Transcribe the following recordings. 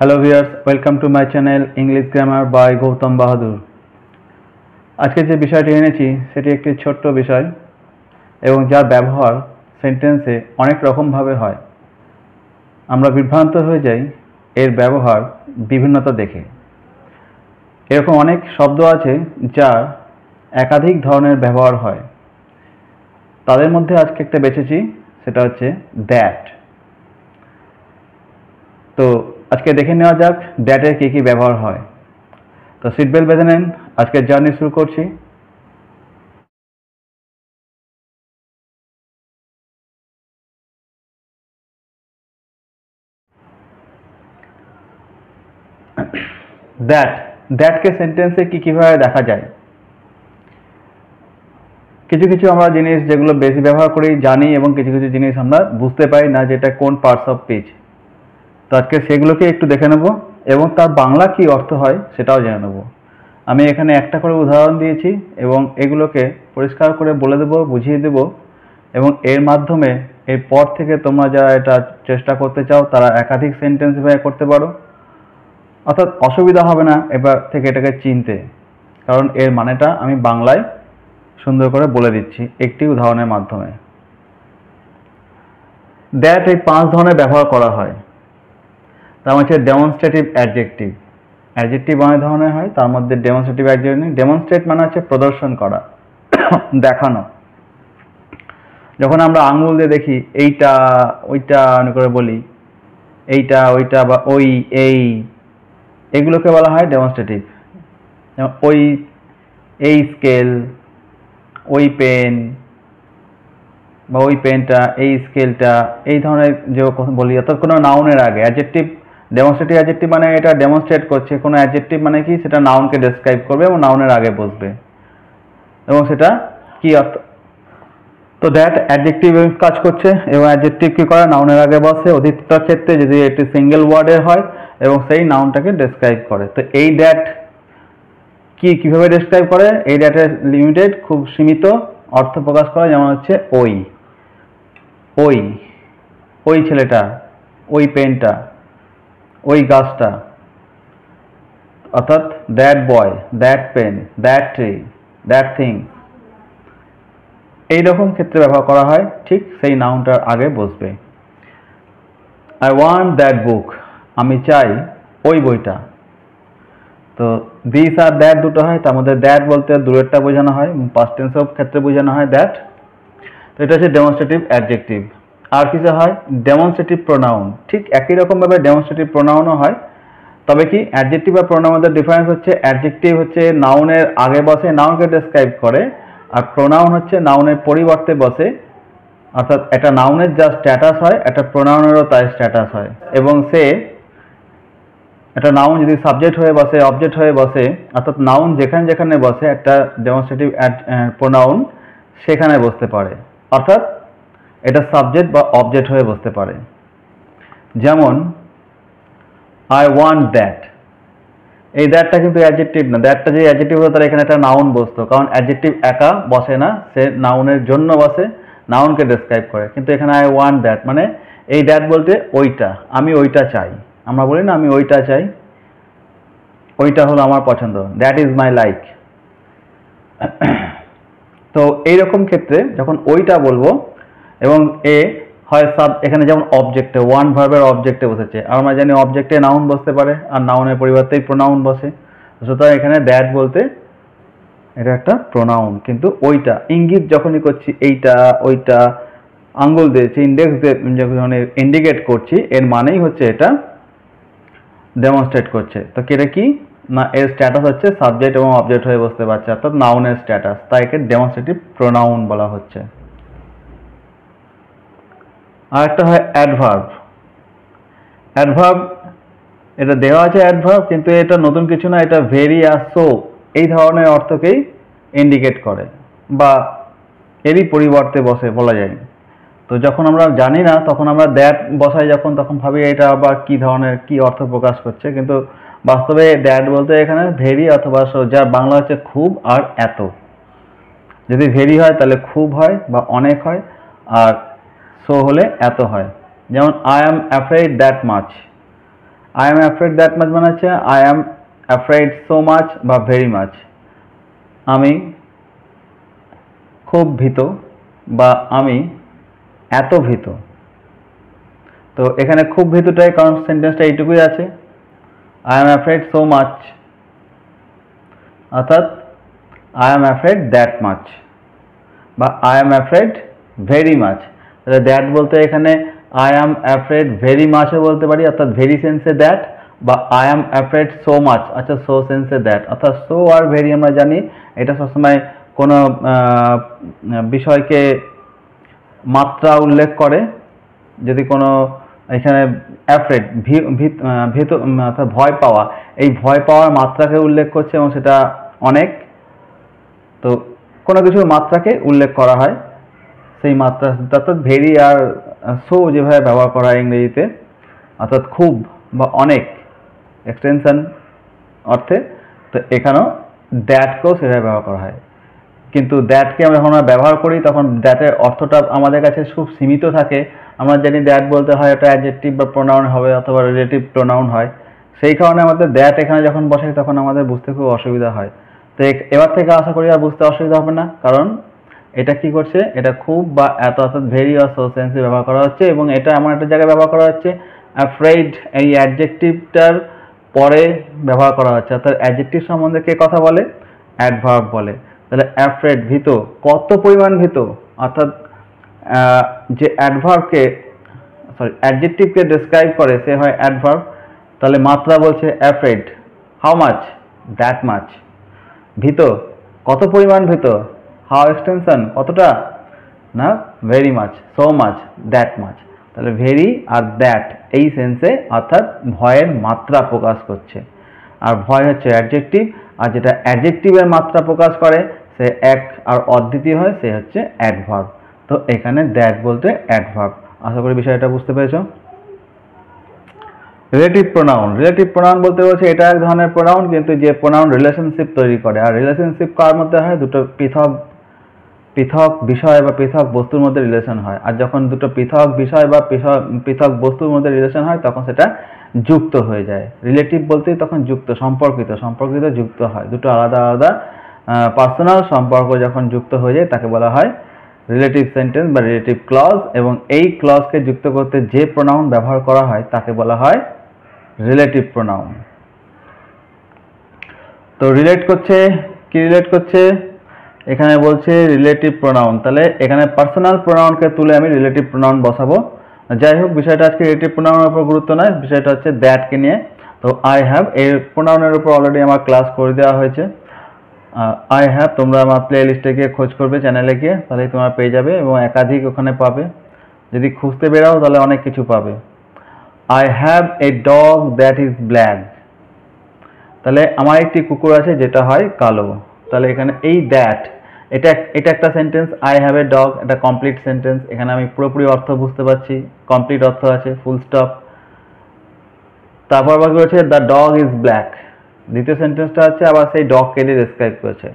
Hello viewers, welcome to my channel English grammar by Gautam Bahadur. আজকে যে বিষয়টি এনেছি সেটি একটি ছোট্ট বিষয় এবং যার ব্যবহার সেন্টেন্সে অনেক রকমভাবে হয়। আমরা বিভ্রান্ত হয়ে যাই এর ব্যবহার বিভিন্নতা দেখে। এরকম অনেক শব্দ আছে যার একাধিক ধরনের ব্যবহার হয়। তাদের মধ্যে আজকে একটা বেছেছি, সেটা হচ্ছে দ্যাট। তো আজকে দেখে নেওয়া যাক দ্যাটের কী কী ব্যবহার হয়। তো সিট বেল্ট বেঁধে নেন, আজকের জার্নি শুরু করছি। দ্যাটকে সেন্টেন্সে কীভাবে দেখা যায়। কিছু কিছু আমরা জিনিস যেগুলো বেশি ব্যবহার করি জানি, এবং কিছু কিছু জিনিস আমরা বুঝতে পারি না যে এটা কোন পার্টস অফ স্পিচ। তো আজকে সেগুলোকে একটু দেখে নেব এবং তার বাংলা কি অর্থ হয় সেটাও জেনে নেব। আমি এখানে একটা করে উদাহরণ দিয়েছি এবং এগুলোকে পরিষ্কার করে বলে দেবো, বুঝিয়ে দেব, এবং এর মাধ্যমে এরপর থেকে তোমরা যারা এটা চেষ্টা করতে চাও তারা একাধিক সেন্টেন্স ব্যবহার করতে পারো। অর্থাৎ অসুবিধা হবে না এবার থেকে এটাকে চিনতে, কারণ এর মানেটা আমি বাংলায় সুন্দর করে বলে দিচ্ছি একটি উদাহরণের মাধ্যমে। দ্যাট এই 5 ধরনের ব্যবহার করা হয়। তার মধ্যে ডেমনস্ট্রেটিভ অ্যাডজেক্টিভ। অ্যাডজেক্টিভ অনেক ধরনের হয়, তার মধ্যে ডেমনস্ট্রেটিভ অ্যাডজেক্টিভ। ডেমনস্ট্রেট মানে হচ্ছে প্রদর্শন করা, দেখানো। যখন আমরা আঙুল দিয়ে দেখি এইটা ওইটা করে বলি এইটা ওইটা বা ওই এই, এগুলোকে বলা হয় ডেমনস্ট্রেটিভ। ওই এই স্কেল, ওই পেন বা ওই পেনটা, এই স্কেলটা, এই ধরনের যে কথা বলি, অর্থাৎ কোনো নাউনের আগে। অ্যাডজেক্টিভ, ডেমনস্ট্রেটিভ অ্যাডজেক্টিভ মানে এটা ডেমনস্ট্রেট করছে। কোনো অ্যাডজেক্টিভ মানে কি, সেটা নাউনকে ডেসক্রাইব করবে এবং নাউনের আগে বসবে, এবং সেটা কি অর্থ। তো দ্যাট অ্যাডজেক্টিভ কাজ করছে, এবং অ্যাডজেক্টিভ কি করে, নাউনের আগে বসে অধিকতার ক্ষেত্রে যদি একটি সিঙ্গেল ওয়ার্ডের হয়, এবং সেই নাউনটাকে ডেসক্রাইব করে। তো এই দ্যাট কিভাবে ডেসক্রাইব করে? এই দ্যাটের লিমিটেড, খুব সীমিত অর্থ প্রকাশ করে, যেমন হচ্ছে ওই ওই ওই ছেলেটা, ওই পেনটা, ওই গাছটা, অর্থাৎ that boy, that pen, that tree, that thing. এইরকম ক্ষেত্রে ব্যবহার করা হয়, ঠিক সেই নাউনটার আগে বসবে। আই ওয়ান্ট দ্যাট বুক, আমি চাই ওই বইটা। তো দিস আর দ্যাট দুটো হয়, তার মধ্যে দ্যাট বলতে দূরেরটা বোঝানো হয়, পাস্ট টেন্সের ক্ষেত্রে বোঝানো হয় দ্যাট। তো এটা হচ্ছে ডেমনস্ট্রেটিভ অ্যাডজেক্টিভ। আর কিছু হয় ডেমনস্ট্রেটিভ প্রোনাউন। ঠিক একই রকমভাবে ডেমনস্ট্রেটিভ প্রোনাউনও হয়, তবে কি অ্যাডজেক্টিভ আর প্রোনাউনের ডিফারেন্স হচ্ছে অ্যাডজেক্টিভ হচ্ছে নাউনের আগে বসে, নাউনকে ডেসক্রাইব করে, আর প্রোনাউন হচ্ছে নাউনের পরিবর্তে বসে। অর্থাৎ একটা নাউনের যা স্ট্যাটাস হয়, একটা প্রোনাউনেরও তাই স্ট্যাটাস হয়। এবং সে একটা নাউন যদি সাবজেক্ট হয়ে বসে, অবজেক্ট হয়ে বসে, অর্থাৎ নাউন যেখানে যেখানে বসে একটা ডেমনস্ট্রেটিভ প্রোনাউন সেখানে বসতে পারে, অর্থাৎ এটা সাবজেক্ট বা অবজেক্ট হয়ে বসতে পারে। যেমন আই ওয়ান্ট দ্যাট, এই দ্যাটটা কিন্তু অ্যাডজেক্টিভ না। দ্যাটটা যে অ্যাডজেক্টিভ হতো তার এখানে একটা নাউন বসতো, কারণ অ্যাডজেক্টিভ একা বসে না, সে নাউনের জন্য বসে, নাউনকে ডেসক্রাইব করে। কিন্তু এখানে আই ওয়ান্ট দ্যাট মানে এই দ্যাট বলতে ওইটা, আমি ওইটা চাই। আমরা বলি না আমি ওইটা চাই, ওইটা হলো আমার পছন্দ, দ্যাট ইজ মাই লাইক। তো এইরকম ক্ষেত্রে যখন ওইটা বলবো এবং এ হয় সাব, এখানে যেমন অবজেক্টে, ওয়ান ভার্বের অবজেক্টে বসেছে, আর আমরা জানি অবজেক্টে নাউন বসতে পারে, আর নাউনের পরিবর্তেই প্রোনাউন বসে। সুতরাং এখানে দ্যাট বলতে এটা একটা প্রোনাউন, কিন্তু ওইটা ইঙ্গিত যখনই করছি, এইটা ওইটা আঙ্গুল দিয়েছি, ইন্ডেক্স দিয়ে যখন ইন্ডিকেট করছি, এর মানেই হচ্ছে এটা ডেমনস্ট্রেট করছে। তো এটা কি না, এর স্ট্যাটাস হচ্ছে সাবজেক্ট এবং অবজেক্ট হয়ে বসতে পারছে, অর্থাৎ নাউনের স্ট্যাটাস, তাই একে ডেমনস্ট্রেটিভ প্রোনাউন বলা হচ্ছে। আর একটা হয় অ্যাডভার্ব। অ্যাডভার্ব এটা দেওয়া আছে অ্যাডভার্ব, কিন্তু এটা নতুন কিছু না, এটা ভেরি আর সো এই ধরনের অর্থকেই ইন্ডিকেট করে, বা এরই পরিবর্তে বসে বলা যায়। তো যখন আমরা জানি না তখন আমরা দ্যাট বসাই, যখন তখন ভাবি এটা আবার কি ধরনের, কি অর্থ প্রকাশ করছে, কিন্তু বাস্তবে দ্যাট বলতে এখানে ভেরি অথবা সো, যার বাংলা হচ্ছে খুব আর এত। যদি ভেরি হয় তাহলে খুব হয় বা অনেক হয়, আর সো হলে এত হয়। যেমন I am afraid that much, I am afraid that much মানে হচ্ছে I am afraid so much বা ভেরি মাচ, আমি খুব ভীত বা আমি এত ভীত। তো এখানে খুব ভীতটাই, কারণ সেন্টেন্সটা এইটুকুই আছে, I am afraid so much, অর্থাৎ I am afraid that much বা I am afraid very much. তাহলে দ্যাট বলতে এখানে আই এম অ্যাফ্রেড ভেরি মাচও বলতে পারি, অর্থাৎ ভেরি সেন্সে দ্যাট, বা I am afraid so much, আচ্ছা সো সেন্সে দ্যাট, অর্থাৎ সো আর ভেরি আমরা জানি এটা সবসময় কোনো বিষয়কে মাত্রা উল্লেখ করে। যদি কোনো এখানে অ্যাফ্রেড ভীত অর্থাৎ ভয় পাওয়া, এই ভয় পাওয়ার মাত্রাকে উল্লেখ করছে এবং সেটা অনেক, তো কোনো কিছুর মাত্রাকে উল্লেখ করা হয় সেই মাত্রা, অর্থাৎ ভেরি আর সো যেভাবে ব্যবহার করা হয় ইংরেজিতে, অর্থাৎ খুব বা অনেক এক্সটেনশন অর্থে, তো এখানেও দ্যাটকেও সেভাবে ব্যবহার করা হয়। কিন্তু দ্যাটকে আমরা যখন ব্যবহার করি তখন দ্যাটের অর্থটা আমাদের কাছে খুব সীমিত থাকে। আমরা জানি দ্যাট বলতে হয় এটা অ্যাডজেক্টিভ বা প্রোনাউন হবে অথবা রিলেটিভ প্রোনাউন হয়, সেই কারণে আমাদের দ্যাট এখানে যখন বসে তখন আমাদের বুঝতে খুব অসুবিধা হয়। তো এবার থেকে আশা করি আর বুঝতে অসুবিধা হবে না, কারণ এটা কি করছে, এটা খুব বা এত অর্থাৎ ভেরি আর সো সেন্সে ব্যবহার করা হচ্ছে, এবং এটা এমন একটা জায়গায় ব্যবহার করা হচ্ছে অ্যাফ্রেড এই অ্যাডজেক্টিভটার পরে ব্যবহার করা হচ্ছে, অর্থাৎ অ্যাডজেক্টিভ সম্বন্ধে কে কথা বলে, অ্যাডভার্ব বলে। তাহলে অ্যাফ্রেড ভীত, কত পরিমাণ ভীত, অর্থাৎ যে অ্যাডভার্বকে অ্যাডজেক্টিভকে ডেসক্রাইব করে সে হয় অ্যাডভার্ব। তাহলে মাত্রা বলছে afraid, how much, that much. ভীত, কত পরিমাণ ভীত, হাউ এক্সটেনশন, কতটা, না very much, so much, that much. তাহলে ভেরি আর দ্যাট এই সেন্সে অর্থাৎ ভয়ের মাত্রা প্রকাশ করছে, আর ভয় হচ্ছে অ্যাডজেক্টিভ, আর যেটা অ্যাডজেক্টিভের মাত্রা প্রকাশ করে সে এক আর অদ্বিতীয় হয়, সে হচ্ছে অ্যাডভার্ব। তো এখানে দ্যাট বলতে অ্যাডভার্ব। আশা করি বিষয়টা বুঝতে পেরেছো। রিলেটিভ প্রোনাউন, রিলেটিভ প্রোনাউন বলতে বলছে এটা এক ধরনের প্রোনাউন কিন্তু যে প্রোনাউন রিলেশনশিপ তৈরি করে, আর রিলেশনশিপ কার মধ্যে হয়, দুটো পৃথক পৃথক বিষয় বা পৃথক বস্তুর মধ্যে রিলেশন হয়, আর যখন দুটো পৃথক বিষয় বা পৃথক বস্তুর মধ্যে রিলেশন হয় তখন সেটা যুক্ত হয়ে যায়। রিলেটিভ বলতেই তখন যুক্ত, সম্পর্কিত যুক্ত হয়, দুটো আলাদা আলাদা পার্সোনাল সম্পর্ক যখন যুক্ত হয়ে যায় তাকে বলা হয় রিলেটিভ সেন্টেন্স বা রিলেটিভ ক্লজ, এবং এই ক্লজকে যুক্ত করতে যে প্রোনাউন ব্যবহার করা হয় তাকে বলা হয় রিলেটিভ প্রোনাউন। তো রিলেট করছে, কি রিলেট করছে, এখানে বলছে রিলেটিভ প্রোনাউন, তাহলে এখানে পার্সোনাল প্রোনাউনকে তুলে আমি রিলেটিভ প্রোনাউন বসাবো। যাই হোক, বিষয়টা আজকে রিলেটিভ প্রোনাউনের উপর গুরুত্ব নয়, বিষয়টা হচ্ছে দ্যাটকে নিয়ে। তো আই হ্যাভ এই প্রোনাউনের উপর অলরেডি আমার ক্লাস করে দেওয়া হয়েছে। আই হ্যাভ তোমরা আমার প্লে লিস্টে গিয়ে খোঁজ করবে, চ্যানেলে গিয়ে, তাহলেই তোমরা পেয়ে যাবে, এবং একাধিক ওখানে পাবে, যদি খুঁজতে বেরাও তাহলে অনেক কিছু পাবে। I have a dog that is black, তাহলে আমার একটি কুকুর আছে যেটা হয় কালো। তাহলে এখানে এই দ্যাট এটা একটা sentence, I have a dog, এটা কমপ্লিট সেন্টেন্স, এখানে আমি পুরোপুরি অর্থ বুঝতে পারছি, কমপ্লিট অর্থ আছে, ফুল স্টপ। তারপর বাকি হচ্ছে দ্য ডগ ইজ ব্ল্যাক, দ্বিতীয় সেন্টেন্সটা আছে আবার সেই ডগকে দিয়ে ডেসক্রাইব করেছে।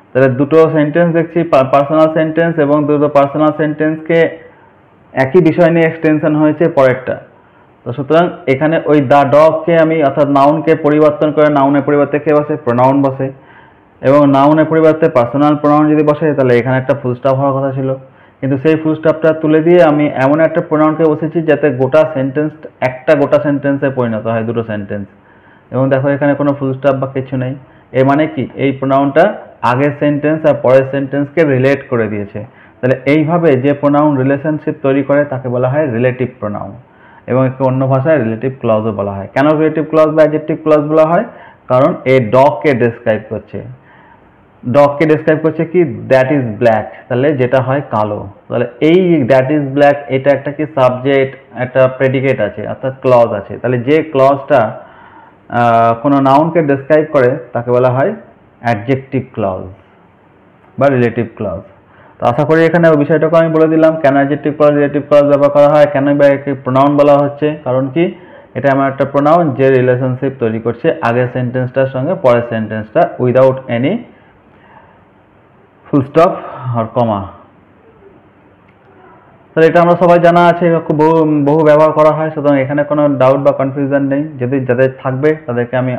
তাহলে দুটো সেন্টেন্স দেখছি পার্সোনাল সেন্টেন্স, এবং দুটো পার্সোনাল সেন্টেন্সকে একই বিষয় নিয়ে এক্সটেনশন হয়েছে পরেরটা। তো সুতরাং এখানে ওই দ্য ডগকে আমি অর্থাৎ নাউনকে পরিবর্তন করে নাউনের পরিবর্তে কে বসে, প্রোনাউন বসে, এবং নাউনের পরিবর্তে পার্সোনাল প্রোনাউন যদি বসে তাহলে এখানে একটা ফুল স্টপ হওয়ার কথা ছিল, কিন্তু সেই ফুল স্টপটা তুলে দিয়ে আমি এমন একটা প্রোনাউনকে বসেছি যাতে গোটা সেন্টেন্স একটা গোটা সেন্টেন্সে পরিণত হয়, দুটো সেন্টেন্স। এবং দেখো এখানে কোনো ফুল স্টপ বা কিছু নেই, এর মানে কি এই প্রোনাউনটা আগের সেন্টেন্স আর পরের সেন্টেন্সকে রিলেট করে দিয়েছে। তাহলে এইভাবে যে প্রোনাউন রিলেশনশিপ তৈরি করে তাকে বলা হয় রিলেটিভ প্রোনাউন, এবং একে অন্য ভাষায় রিলেটিভ ক্লজও বলা হয়। কেন রিলেটিভ ক্লজ বা অ্যাডজেক্টিভ ক্লজ বলা হয়, কারণ এই ডগকে ডেসক্রাইব করছে, ডগকে ডেসক্রাইব করছে কি, দ্যাট ইজ ব্ল্যাক, তাহলে যেটা হয় কালো। তাহলে এই দ্যাট ইজ ব্ল্যাক এটা একটা কি সাবজেক্ট, একটা প্রেডিকেট আছে, অর্থাৎ ক্লজ আছে। তাহলে যে ক্লজটা কোনো নাউনকে ডেসক্রাইব করে তাকে বলা হয় অ্যাডজেক্টিভ ক্লজ বা রিলেটিভ ক্লজ। তো আশা করি এখানে ওই বিষয়টাকে আমি বলে দিলাম, কেন অ্যাডজেক্টিভ ক্লজ রিলেটিভ ক্লজ ব্যবহার করা হয়, কেন বা একে প্রোনাউন বলা হচ্ছে, কারণ কি এটা আমার একটা প্রোনাউন যে রিলেশনশিপ তৈরি করছে আগের সেন্টেন্সটার সঙ্গে পরের সেন্টেন্সটা উইদাউট এনি ফুল স্টপ আর কমা। তাহলে এটা আমরা সবাই জানা আছে, খুব বহু বহু ব্যবহার করা হয়, সুতরাং এখানে কোনো ডাউট বা কনফিউশন নেই। যদি যাদের থাকবে তাদেরকে আমি,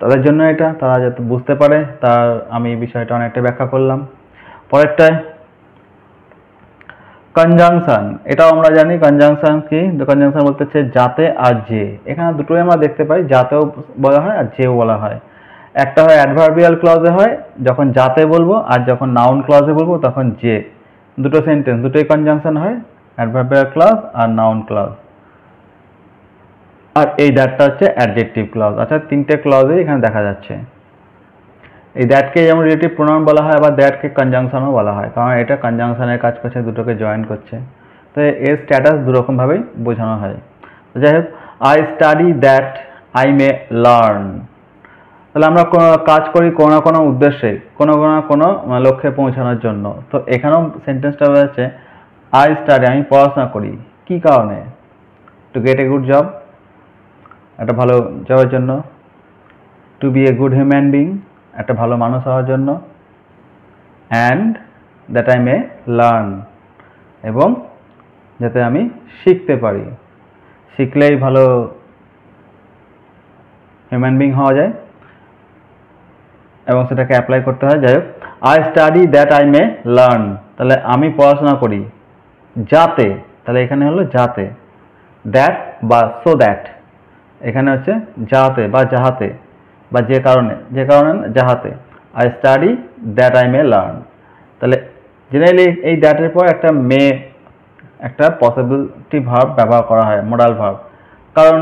তাদের জন্য এটা, তারা যাতে বুঝতে পারে তার আমি বিষয়টা অনেকটা ব্যাখ্যা করলাম। পরেরটায় কনজাংশন, এটাও আমরা জানি কনজাংশন কি। কনজাংশন বলতে হচ্ছে যাতে আর যে। এখানে দুটোই আমরা দেখতে পাই, যাতেও বলা হয় আর যেও বলা হয়। একটা হয় অ্যাডভার্বিয়াল ক্লজে হয়, যখন যাতে বলবো, আর যখন নাউন ক্লজে বলবো তখন যে। দুটো সেন্টেন্স, দুটোই কনজাংশন হয়, অ্যাডভার্বিয়াল ক্লজ আর নাউন ক্লজ। আর এই দ্যাটটা হচ্ছে অ্যাডজেক্টিভ ক্লজ। আচ্ছা, তিনটে ক্লজই এখানে দেখা যাচ্ছে। এই দ্যাটকে যেমন রিলেটিভ প্রোনাউন বলা হয়, আবার দ্যাটকে কনজাংশনও বলা হয়, কারণ এটা কনজাংশনের কাজ করছে, দুটোকে জয়েন করছে। তো এর স্ট্যাটাস দুরকমভাবেই বোঝানো হয়। যাই হোক, I study that I may learn. তাহলে আমরা কাজ করি কোনো না কোনো উদ্দেশ্যে, কোনো না কোনো লক্ষ্যে পৌঁছানোর জন্য। তো এখানেও সেন্টেন্সটা হচ্ছে আই স্টাডি, আমি পড়াশোনা করি, কি কারণে? To get a good job, একটা ভালো জবের জন্য। To be a good human being, একটা ভালো মানুষ হওয়ার জন্য। And that I may learn, এবং যাতে আমি শিখতে পারি, শিখলেই ভালো হিউম্যান বিং হওয়া যায় এবং সেটাকে অ্যাপ্লাই করতে হয়। যাই হোক, I study that I may learn, তাহলে আমি পড়াশোনা করি যাতে, তাহলে এখানে হলো যাতে। দ্যাট বা সো দ্যাট, এখানে হচ্ছে যাতে বা যাহাতে, বা যে কারণে, যে কারণে যাহাতে। I study that I may learn, তাহলে জেনারেলি এই দ্যাটের পর একটা মে, একটা পসিবিলিটি ভার্ব ব্যবহার করা হয়, মোডাল ভার্ব। কারণ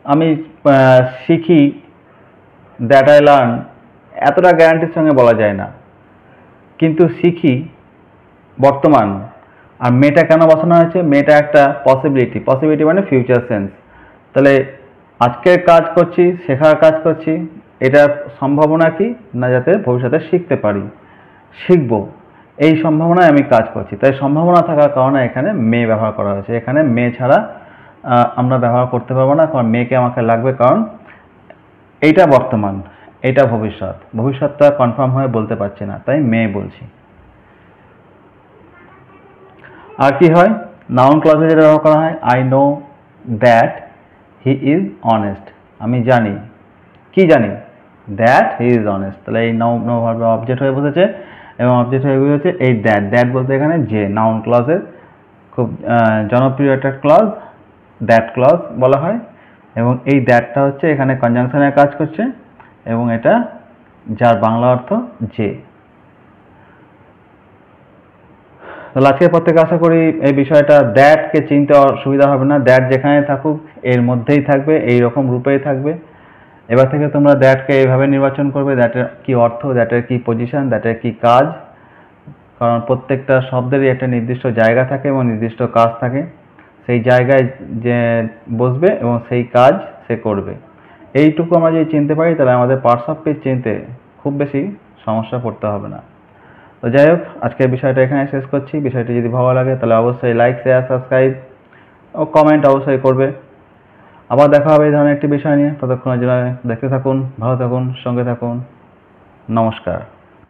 আমি শিখি, দ্যাট আই লার্ন, এতটা গ্যারান্টির সঙ্গে বলা যায় না, কিন্তু শিখি বর্তমান। আর মেটা কেন বসানো হয়েছে? মেটা একটা পসিবিলিটি, পসিবিলিটি মানে ফিউচার সেন্স। তাহলে আজকের কাজ করছি, শেখার কাজ করছি, এটার সম্ভাবনা কি না, যাতে ভবিষ্যতে শিখতে পারি, শিখবো, এই সম্ভাবনায় আমি কাজ করছি। তাই সম্ভাবনা থাকার কারণে এখানে মে ব্যবহার করা হয়েছে। এখানে মে ছাড়া আমরা ব্যবহার করতে পারবো না, কারণ মেকে আমাকে লাগবে, কারণ এইটা বর্তমান, এইটা ভবিষ্যৎ, ভবিষ্যৎটা কনফার্ম হয়ে বলতে পারছি না, তাই মে বলছি। আর কি হয়? নাউন ক্লজে যেটা ব্যবহার করা হয়, I know that he is honest, আমি জানি, কি জানি? That he is honest. তাহলে এই নো ভার্ব অবজেক্ট হয়ে বসেছে, এবং অবজেক্ট হয়ে বসেছে এই দ্যাট। দ্যাট বলতে এখানে যে, নাউন ক্লজের খুব জনপ্রিয় একটা ক্লজ, দ্যাট ক্লজ বলা হয়। এবং এই দ্যাটটা হচ্ছে এখানে কনজাংশনের কাজ করছে, এবং এটা যার বাংলা অর্থ যে। তাহলে আজকের পর থেকে আশা করি এই বিষয়টা, দ্যাটকে চিনতে অসুবিধা হবে না। দ্যাট যেখানে থাকুক এর মধ্যেই থাকবে, এই রকম রূপেই থাকবে। এবার থেকে তোমরা দ্যাটকে এইভাবে নির্বাচন করবে, দ্যাটের কি অর্থ, দ্যাটের কি পজিশন, দ্যাটের কি কাজ। কারণ প্রত্যেকটা শব্দেরই একটা নির্দিষ্ট জায়গা থাকে এবং নির্দিষ্ট কাজ থাকে, সেই জায়গায় যে বসবে এবং সেই কাজ সে করবে। এইটুকু আমরা যদি চিনতে পারি, তাহলে আমাদের পার্টস অফ স্পিচ চিনতে খুব বেশি সমস্যা পড়তে হবে না। তো যাই হোক, আজকের বিষয়টা এখানে শেষ করছি। বিষয়টি যদি ভালো লাগে তাহলে অবশ্যই লাইক, শেয়ার, সাবস্ক্রাইব ও কমেন্ট অবশ্যই করবে। আবার দেখা হবে এই ধরনের একটি বিষয় নিয়ে। ততক্ষণের জন্য দেখতে থাকুন, ভালো থাকুন, সঙ্গে থাকুন। নমস্কার।